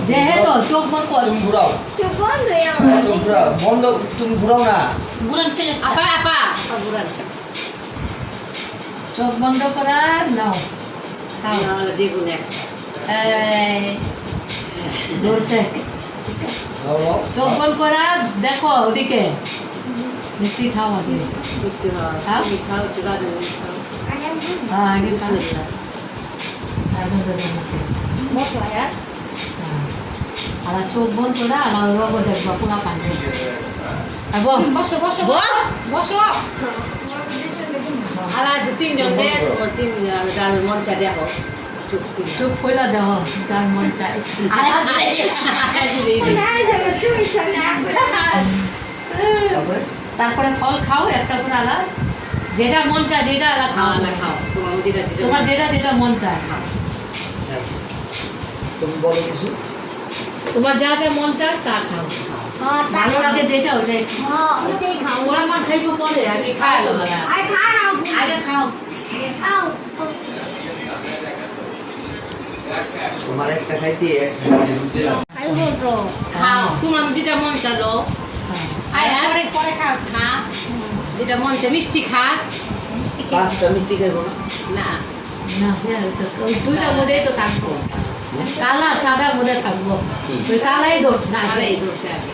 দেহে তো চোখ বন্ধ কর। তুমি ঘুরাও। চোখ বন্ধ হয়ে আমার চোখ ঘুরাও। বন্ধ, তুমি ঘুরাও না। বুড়ান ফেলে আপা আপা বুড়ান চোখ বন্ধ করা নাও খাও যেগুলো একটা এই ধরছে নাও, নাও। চোখ বন্ধ করা দেখো ওদিকে মিষ্টি খাও আগে করতে হয় তুমি খাও একটু গাজর খাও হ্যাঁ আগে খাও বিসমিল্লাহ তারপর দেবে আমাকে। বসো আর হ্যাঁ। আর চোখ বন্ধ করা আর রব দেখবো পুরা পানি আবো বসো বসো বস। বসো আর আজ তিনজন দে তোমার তিনজন যার মন চা দেখো চুপ করে চোখ খোলা দেহ যার মন চাই না যাবে চুই সামনে তারপরে? তারপরে ফল খাও একটা করে আলাদা যেটা মন চায় যেটা আলাদা খাও খাও না খাও তোমার যেটা তোমার যেটা যেটা মন চায় খাও হ্যাঁ। তুমি বলো কিছু। তোমার যা যা মন চায় তা খাও ভালো লাগে যেটা ওটাই হ্যাঁ ওটাই খাও ওরা আমার খাইবো পরে আগে খাও খাও না আয় খাও আগে খাও খাও তোমার একটা খাইতে আই বলতো খাও তোমার যেটা মন চালো আয় পরে পরে খাও খা যেটা মন চায় মিষ্টি খা পাঁচটা মিষ্টি খাইবো না। না না ওই দুইটার মধ্যেই তো থাকবো কালা সাদার মধ্যে থাকবো ওই কালাই ধরছে আরে এই দোষে আগে